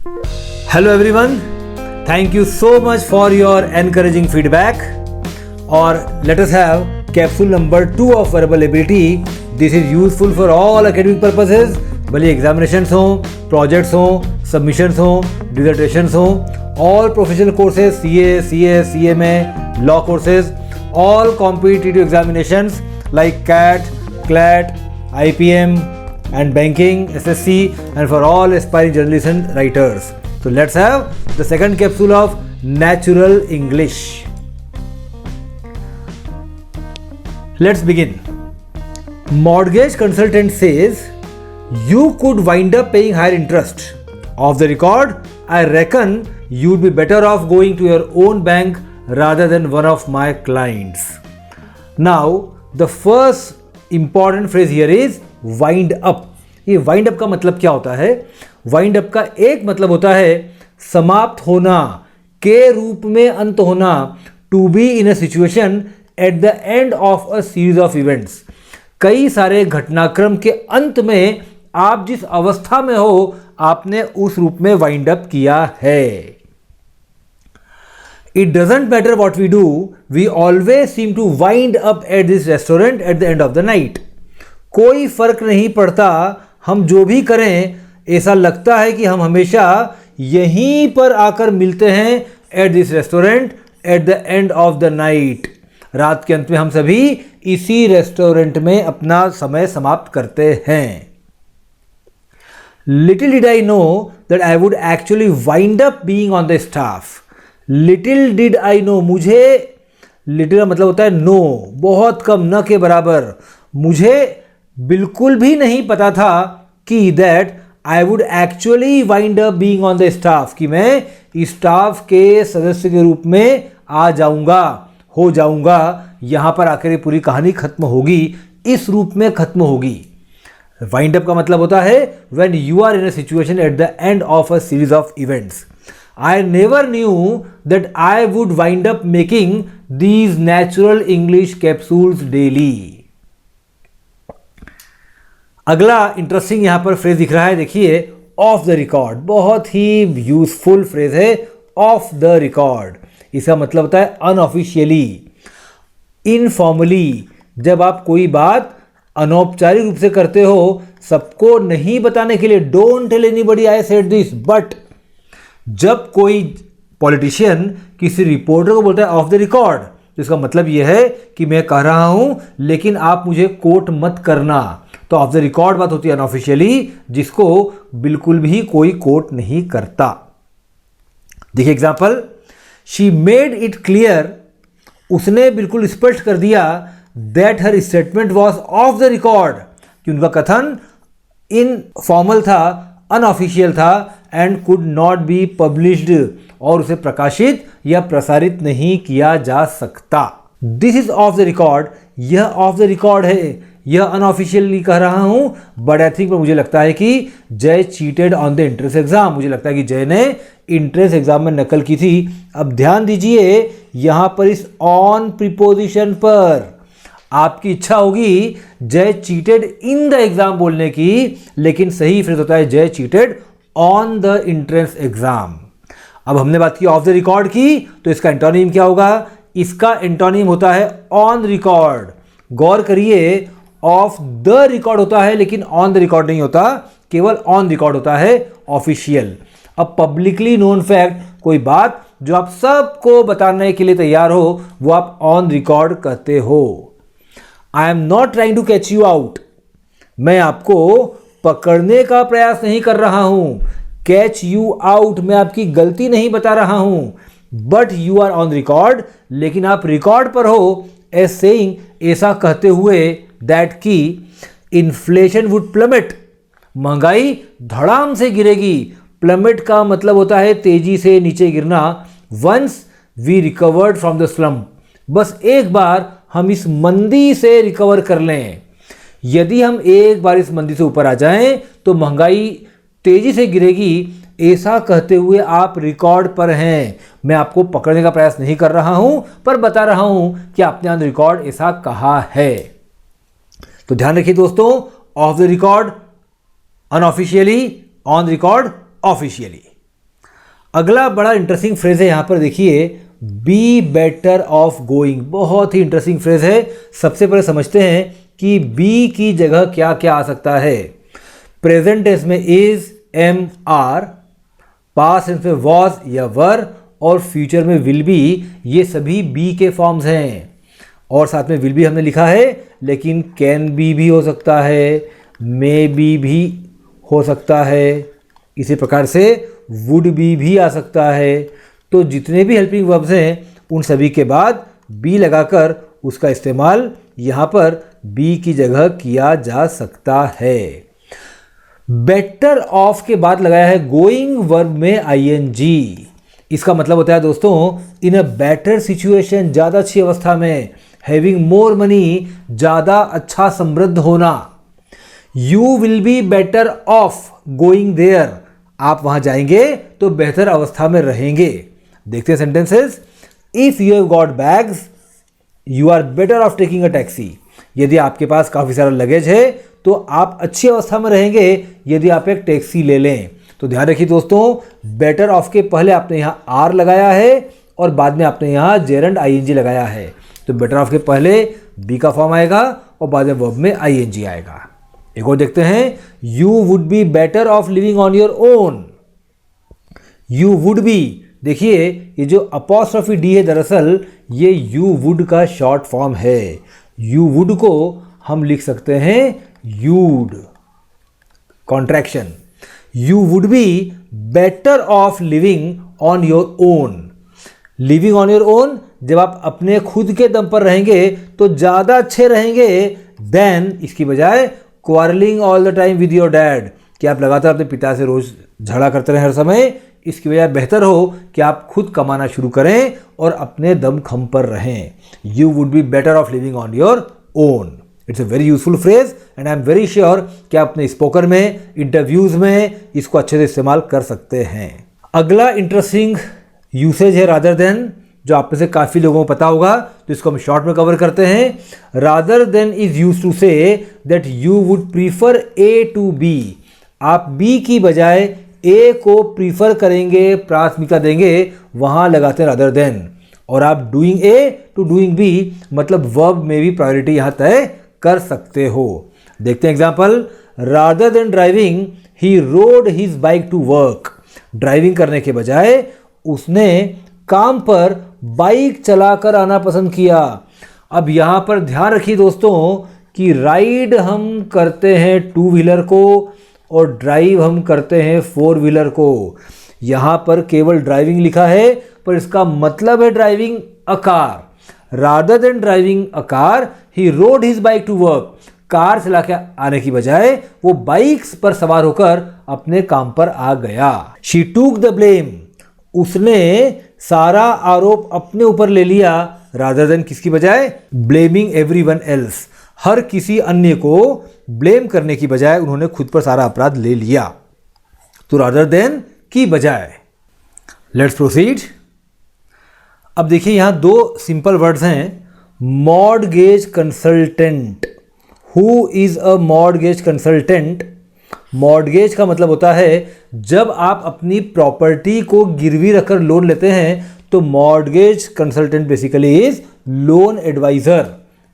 Hello everyone, thank you so much for your encouraging feedback. Or let us have capsule number 2 of verbal ability. This is useful for all academic purposes. भले examinations हो, projects हो, submissions हो, डिसर्टेशंस हो, all professional courses, CA, CS, CMA, law courses, all competitive examinations like CAT, CLAT, IPM and banking, SSC, and for all aspiring journalists and writers. So let's have the second capsule of natural English. Let's begin. Mortgage consultant says you could wind up paying higher interest. Off the record, I reckon you'd be better off going to your own bank rather than one of my clients. Now, the first important phrase here is wind up. ये wind up का मतलब क्या होता है? Wind up का एक मतलब होता है समाप्त होना, के रूप में अंत होना, to be in a situation at the end of a series of events. कई सारे घटनाक्रम के अंत में आप जिस अवस्था में हो, आपने उस रूप में वाइंड अप किया है. It doesn't matter what we do, we always seem to wind up at this restaurant at the end of the night. कोई फर्क नहीं पड़ता, हम जो भी करें, ऐसा लगता है कि हम हमेशा यहीं पर आकर मिलते हैं eight this restaurant at the end of the night. रात के अंत में हम सभी इसी रेस्टोरेंट में अपना समय समाप्त करते हैं. Little did I know that I would actually wind up being on the staff. Little did I know, मुझे, लिटिल का मतलब होता है नो, बहुत कम, न के बराबर. मुझे बिल्कुल भी नहीं पता था कि that I would actually wind up being on the staff, कि मैं स्टाफ के सदस्य के रूप में आ जाऊंगा, हो जाऊंगा. यहां पर आकर ये पूरी कहानी खत्म होगी, इस रूप में खत्म होगी. वाइंड अप का मतलब होता है when you are in a situation at the end of a series of events. I never knew that I would wind up making these natural English capsules daily. अगला इंटरेस्टिंग यहां पर phrase दिख रहा है, देखिए, ऑफ द रिकॉर्ड. बहुत ही useful phrase है, of the record. इसका मतलब होता है अनऑफिशियली, इनफॉर्मली. जब आप कोई बात अनौपचारिक रूप से करते हो, सबको नहीं बताने के लिए, don't tell anybody I said this. But जब कोई पॉलिटिशियन किसी रिपोर्टर को बोलता है ऑफ द रिकॉर्ड, तो इसका मतलब यह है कि मैं कह रहा हूं लेकिन आप मुझे कोट मत करना. तो ऑफ द रिकॉर्ड बात होती है अनऑफिशियली, जिसको बिल्कुल भी कोई कोट नहीं करता. देखिए example, she made it clear, उसने बिल्कुल स्पष्ट कर दिया, that her statement was of the record, कि उनका कथन इनफॉर्मल था, अनऑफिशियल था, and could not be published, और उसे प्रकाशित या प्रसारित नहीं किया जा सकता. This is of the record. यह ऑफ द रिकॉर्ड है, यह अनऑफिशियली कह रहा हूं. बट आई थिंक, मुझे लगता है कि जय cheated on the entrance exam. मुझे लगता है कि जय ने एंट्रेंस एग्जाम में नकल की थी. अब ध्यान दीजिए, यहां पर इस ऑन प्रीपोजिशन पर आपकी इच्छा होगी जय चीटेड इन द एग्जाम बोलने की, लेकिन सही फ्रेज होता है जय cheated on the entrance exam. अब हमने बात की ऑफ द रिकॉर्ड की, तो इसका एंटोनिम क्या होगा? इसका एंटोनिम होता है ऑन रिकॉर्ड. गौर करिए, ऑफ द रिकॉर्ड होता है लेकिन ऑन द रिकॉर्ड नहीं होता, केवल ऑन रिकॉर्ड होता है, ऑफिशियल. अब पब्लिकली नोन फैक्ट, कोई बात जो आप सबको बताने के लिए तैयार हो, वो आप ऑन रिकॉर्ड कहते हो. I am not trying to catch you out, मैं आपको पकड़ने का प्रयास नहीं कर रहा हूं. कैच यू आउट, मैं आपकी गलती नहीं बता रहा हूं. But you are on record, लेकिन आप रिकॉर्ड पर हो एज सेइंग, ऐसा कहते हुए, दैट की इन्फ्लेशन वुड प्लमेट, महंगाई धड़ाम से गिरेगी. प्लमेट का मतलब होता है तेजी से नीचे गिरना. Once we recovered from the slump, बस एक बार हम इस मंदी से रिकवर कर लें. यदि हम एक बार इस मंदी से ऊपर आ जाएं तो महंगाई तेजी से गिरेगी. ऐसा कहते हुए आप रिकॉर्ड पर हैं. मैं आपको पकड़ने का प्रयास नहीं कर रहा हूं, पर बता रहा हूं कि आपने ऑन रिकॉर्ड ऐसा कहा है. तो ध्यान रखिए दोस्तों, of the record unofficially, on record officially. अगला बड़ा इंटरेस्टिंग फ्रेज है यहाँ पर देखिए, बी बेटर ऑफ गोइंग। बहुत ही इंटरेस्टिंग फ्रेज है। सबसे पहले समझते हैं कि बी की जगह क्या क्या आ सकता है। प्रेजेंट टेंस में is, am, are, past tense में वॉज या वर, और फ्यूचर में विल बी, ये सभी बी के फॉर्म्स हैं। और साथ में विल बी हमने लिखा है, लेकिन कैन बी भी हो सकता है, मे बी भी हो सकता है, इसी प्रकार से वुड बी भी आ सकता है। तो जितने भी हेल्पिंग वर्ब्स हैं उन सभी के बाद बी लगाकर उसका इस्तेमाल यहाँ पर बी की जगह किया जा सकता है। बेटर ऑफ के बाद लगाया है गोइंग वर्ब में आईएनजी। इसका मतलब होता है दोस्तों, इन अ बेटर सिचुएशन, ज़्यादा अच्छी अवस्था में, हैविंग मोर मनी, ज़्यादा अच्छा समृद्ध होना। You will be better off going there, आप वहां जाएंगे तो बेहतर अवस्था में रहेंगे। देखते हैं sentences. If you have got bags you are better off taking a taxi. यदि आपके पास काफ़ी सारा लगेज है तो आप अच्छी अवस्था में रहेंगे यदि आप एक टैक्सी ले लें। तो ध्यान रखिए दोस्तों, बेटर ऑफ के पहले आपने यहाँ आर लगाया है और बाद में आपने यहाँ जेरंड आईएनजी लगाया है। तो बेटर ऑफ के पहले बी का फॉर्म आएगा और बाद में वर्ब में आईएनजी आएगा। एक और देखते हैं, you would be better of living on your own. You would B, देखिए ये जो अपॉस्ट्रोफी डी है दरअसल ये यू वुड का शॉर्ट फॉर्म है। यू वुड को हम लिख सकते हैं you'd, contraction. You would be better of living on your own. Living on your own, जब आप अपने खुद के दम पर रहेंगे तो ज़्यादा अच्छे रहेंगे देन, इसकी बजाय quarrelling all the time with your dad, कि आप लगातार अपने पिता से रोज झगड़ा करते रहें हर समय। इसकी बजाय बेहतर हो कि आप खुद कमाना शुरू करें और अपने दमखम पर रहें। You would be better of living on your own. It's a very useful phrase and I am very sure कि आप अपने स्पोकन में, इंटरव्यूज में इसको अच्छे से इस्तेमाल कर सकते हैं। अगला इंटरेस्टिंग यूसेज है रादर देन, जो आप में से काफ़ी लोगों को पता होगा, तो इसको हम शॉर्ट में कवर करते हैं। Rather than is used to say that you would prefer A to B. आप बी की बजाय ए को प्रीफर करेंगे, प्राथमिकता देंगे, वहां लगाते हैं रादर देन। और आप doing A to doing B, मतलब वर्ब में भी प्रायोरिटी यहां तय कर सकते हो। देखते हैं example. Rather than driving he rode his bike to work. Driving करने के बजाय उसने काम पर बाइक चलाकर आना पसंद किया। अब यहां पर ध्यान रखिए दोस्तों कि राइड हम करते हैं टू व्हीलर को और ड्राइव हम करते हैं फोर व्हीलर को। यहां पर केवल ड्राइविंग लिखा है पर इसका मतलब है driving a car. Rather than driving a car he rode his bike to work. Car चला के आने की बजाय वो बाइक्स पर सवार होकर अपने काम पर आ गया। She took the blame. उसने सारा आरोप अपने ऊपर ले लिया। रादर देन किसकी बजाय? Blaming everyone else. हर किसी अन्य को ब्लेम करने की बजाय उन्होंने खुद पर सारा अपराध ले लिया। तो रादर देन की बजाय। Let's proceed. अब देखिए यहां दो सिंपल वर्ड्स हैं। Mortgage consultant. Who is a mortgage consultant? Mortgage का मतलब होता है जब आप अपनी प्रॉपर्टी को गिरवी रखकर लोन लेते हैं तो mortgage consultant basically is loan adviser.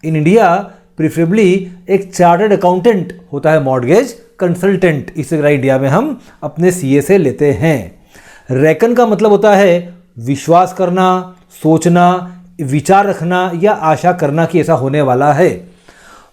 In India preferably एक चार्टर्ड अकाउंटेंट होता है मॉर्टगेज कंसल्टेंट। इस तरह इंडिया में हम अपने सीए से लेते हैं। रेकन का मतलब होता है विश्वास करना, सोचना, विचार रखना या आशा करना कि ऐसा होने वाला है।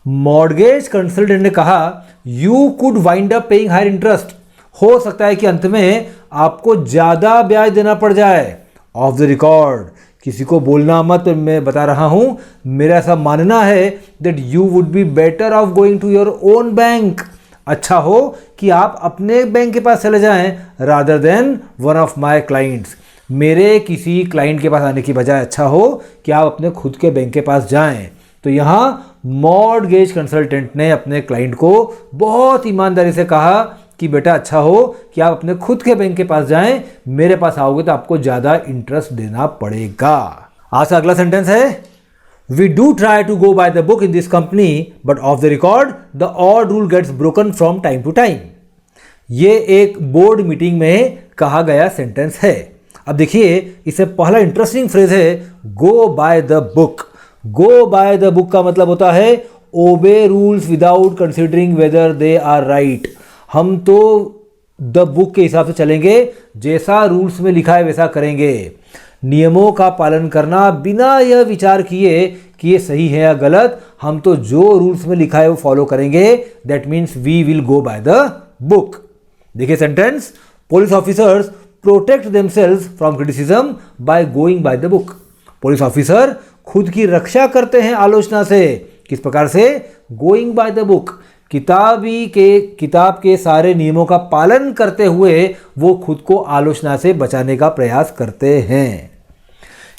मॉर्टगेज कंसल्टेंट ने कहा you could wind up paying higher interest. हो सकता है कि अंत में आपको ज्यादा ब्याज देना पड़ जाए। ऑफ द रिकॉर्ड, किसी को बोलना मत, मैं बता रहा हूं, मेरा ऐसा मानना है that you would be better off going to your own bank. अच्छा हो कि आप अपने बैंक के पास चले जाएं rather than one of my clients. मेरे किसी क्लाइंट के पास आने की बजाय अच्छा हो कि आप अपने खुद के बैंक के पास जाएं। तो यहाँ मॉर्टगेज कंसल्टेंट ने अपने क्लाइंट को बहुत ईमानदारी से कहा कि बेटा अच्छा हो कि आप अपने खुद के बैंक के पास जाएं, मेरे पास आओगे तो आपको ज़्यादा इंटरेस्ट देना पड़ेगा। आज का अगला सेंटेंस है we do try to go by the book in this company but off the record the odd rule gets broken from time to time. ये एक बोर्ड मीटिंग में कहा गया सेंटेंस है। अब देखिए, इससे पहला इंटरेस्टिंग फ्रेज है go by the book. Go by the book का मतलब होता है obey rules without considering whether they are right. हम तो द बुक के हिसाब से चलेंगे, जैसा रूल्स में लिखा है वैसा करेंगे। नियमों का पालन करना बिना यह विचार किए कि ये सही है या गलत, हम तो जो रूल्स में लिखा है वो फॉलो करेंगे। That means we will go by the book. देखिए sentence, police officers protect themselves from criticism by going by the book. Police officer खुद की रक्षा करते हैं आलोचना से। किस प्रकार से? Going by the book. किताब के सारे नियमों का पालन करते हुए वो खुद को आलोचना से बचाने का प्रयास करते हैं।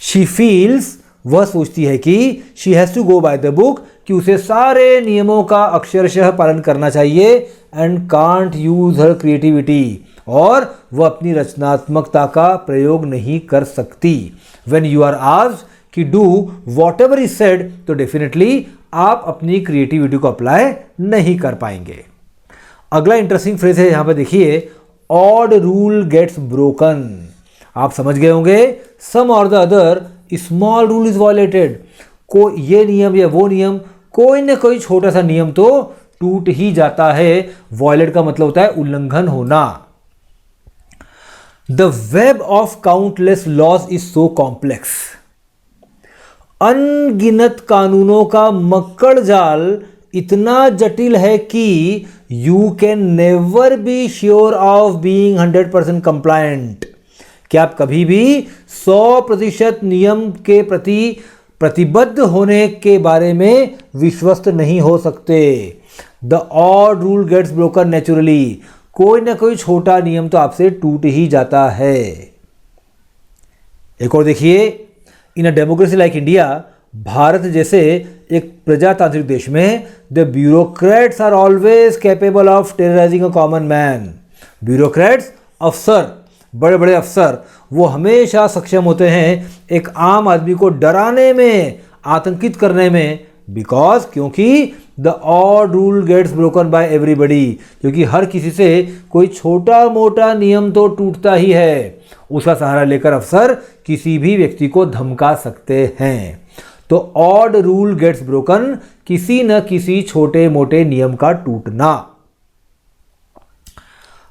शी फील्स, वह सोचती है कि she has to go by the book, कि उसे सारे नियमों का अक्षरशः पालन करना चाहिए। And can't use her creativity, और वह अपनी रचनात्मकता का प्रयोग नहीं कर सकती। व्हेन यू आर आस्क्ड कि do whatever is said, तो डेफिनेटली आप अपनी क्रिएटिविटी को अप्लाई नहीं कर पाएंगे। अगला इंटरेस्टिंग फ्रेज है, यहां पर देखिए, ऑड रूल गेट्स ब्रोकन। आप समझ गए होंगे, सम और the other small rule is violated. ये नियम या वो नियम, कोई ना कोई छोटा सा नियम तो टूट ही जाता है। वायलेट का मतलब होता है उल्लंघन होना। The web of countless laws is so complex. अनगिनत कानूनों का मक्कड़ जाल इतना जटिल है कि you can never be sure of being 100% compliant. कि आप कभी भी 100% नियम के प्रति प्रतिबद्ध होने के बारे में विश्वस्त नहीं हो सकते। The odd rule gets broken naturally. कोई ना कोई छोटा नियम तो आपसे टूट ही जाता है। एक और देखिए, in a democracy like India, Bharat जैसे एक प्रजातांत्रिक देश में, the bureaucrats are always capable of terrorizing a common man. Bureaucrats, अफसर, बड़े बड़े अफसर, वो हमेशा सक्षम होते हैं एक आम आदमी को डराने में, आतंकित करने में। बिकॉज, क्योंकि the odd rule gets broken by everybody, क्योंकि हर किसी से कोई छोटा मोटा नियम तो टूटता ही है। उसका सहारा लेकर अफसर किसी भी व्यक्ति को धमका सकते हैं। तो ऑड रूल गेट्स ब्रोकन, किसी न किसी छोटे मोटे नियम का टूटना।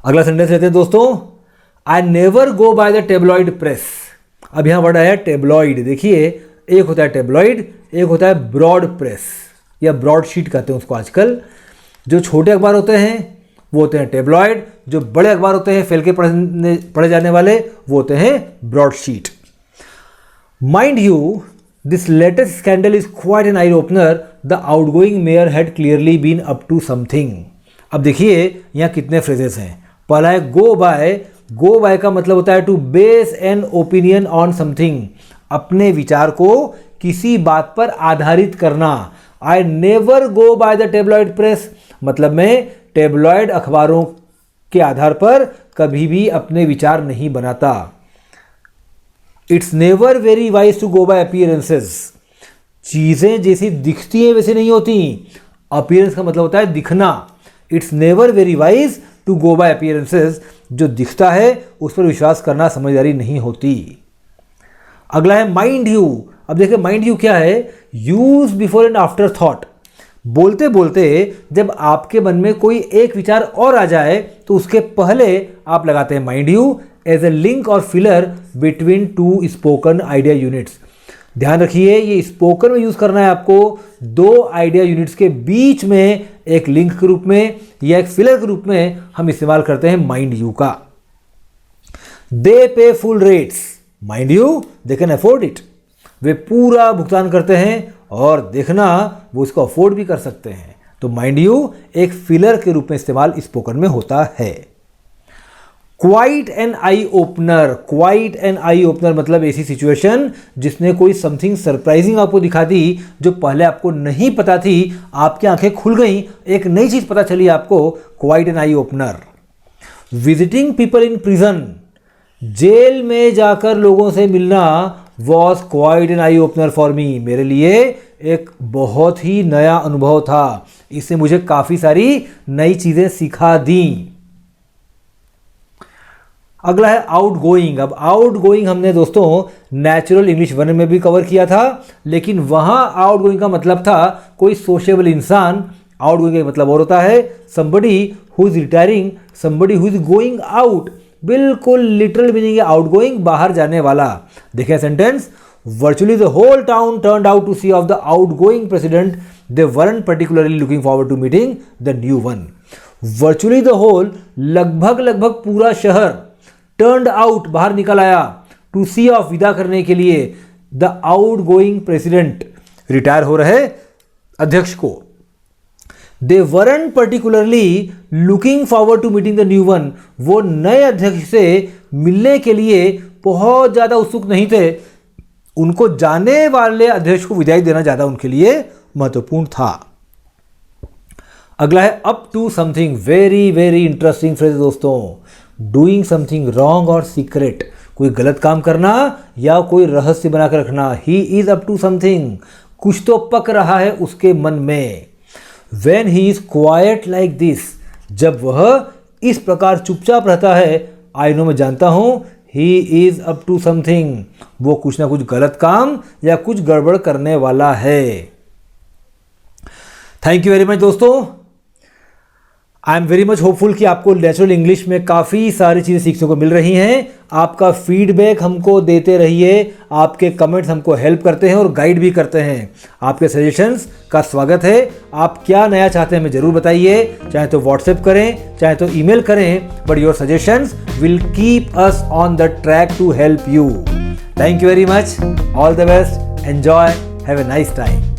अगला सेंटेंस लेते हैं दोस्तों, आई never go by the tabloid press. अब यहां वर्ड आया टेबलॉइड। देखिए, एक होता है टेबलॉइड, एक होता है ब्रॉड प्रेस या ब्रॉड शीट कहते हैं उसको आजकल। जो छोटे अखबार होते हैं वो होते हैं टेबलॉइड, जो बड़े अखबार होते हैं फैल के पढ़े जाने वाले वो होते हैं broadsheet. Mind you, this latest scandal is quite an eye opener. The outgoing mayor had clearly been up to something. अब देखिए यहाँ कितने फ्रेजेस हैं। पहला है गो बाय। गो बाय का मतलब होता है to base an opinion on something, अपने विचार को किसी बात पर आधारित करना। I never go by the tabloid press, मतलब मैं टेबलॉइड अखबारों के आधार पर कभी भी अपने विचार नहीं बनाता। It's never very wise to go by appearances. चीजें जैसी दिखती हैं वैसे नहीं होती। अपीयरेंस का मतलब होता है दिखना। It's never very wise to go by appearances, जो दिखता है उस पर विश्वास करना समझदारी नहीं होती। अगला है माइंड यू। अब देखिए माइंड यू क्या है, use before and after thought. बोलते बोलते जब आपके मन में कोई एक विचार और आ जाए तो उसके पहले आप लगाते हैं mind you as a link और filler between two spoken idea units. ध्यान रखिए, ये स्पोकन में यूज करना है आपको। दो आइडिया यूनिट्स के बीच में एक लिंक के रूप में या एक फिलर के रूप में हम इस्तेमाल करते हैं माइंड यू का। They pay full rates, mind you they can afford it. वे पूरा भुगतान करते हैं और देखना वो इसको अफोर्ड भी कर सकते हैं। तो माइंड यू एक फिलर के रूप में इस्तेमाल स्पोकन में होता है। Quite an eye opener. Quite an eye opener मतलब ऐसी सिचुएशन जिसने कोई समथिंग सरप्राइजिंग आपको दिखा दी जो पहले आपको नहीं पता थी, आपकी आंखें खुल गई, एक नई चीज पता चली आपको। Quite an eye opener. Visiting people in prison, jail में जाकर लोगों से मिलना was quite an eye opener for me. मेरे लिए एक बहुत ही नया अनुभव था, इससे मुझे काफी सारी नई चीजें सिखा दी। अगला है आउट गोइंग। अब आउट गोइंग हमने दोस्तों नेचुरल इंग्लिश 1 में भी कवर किया था, लेकिन वहां आउट गोइंग का मतलब था कोई सोशेबल इंसान। आउट गोइंग का मतलब और होता है somebody who is retiring, somebody who is going out। बिल्कुल लिटरल मीनिंग है आउट गोइंग, बाहर जाने वाला। देखिए sentence, virtually the whole town turned out to see of the outgoing president. They weren't particularly looking forward to meeting the new one. Virtually the whole, लगभग पूरा शहर, turned out बाहर निकल आया, to see of विदा करने के लिए the outgoing president, रिटायर हो रहे अध्यक्ष को। They weren't particularly looking forward to meeting the new one. वो नए अध्यक्ष से मिलने के लिए बहुत ज़्यादा उत्सुक नहीं थे। उनको जाने वाले अध्यक्ष को विदाई देना ज़्यादा उनके लिए महत्वपूर्ण था। अगला है up to something. Very very interesting phrase दोस्तों। डूइंग समथिंग रॉन्ग और सीक्रेट, कोई गलत काम करना या कोई रहस्य बनाकर रखना। He is up to something, कुछ तो पक रहा है उसके मन में। When he is quiet like this, जब वह इस प्रकार चुपचाप रहता है, आई नो मैं जानता हूं, he is up to something, वो कुछ ना कुछ गलत काम या कुछ गड़बड़ करने वाला है। थैंक यू वेरी मच दोस्तों। I am very much hopeful कि आपको नेचुरल इंग्लिश में काफ़ी सारी चीज़ें सीखने को मिल रही हैं। आपका फीडबैक हमको देते रहिए, आपके कमेंट्स हमको हेल्प करते हैं और गाइड भी करते हैं। आपके सजेशंस का स्वागत है। आप क्या नया चाहते हैं हमें ज़रूर बताइए, चाहे तो व्हाट्सएप करें चाहे तो ईमेल करें, but your suggestions will keep us on the track to help you. Thank you very much, all the best, enjoy, have a nice time.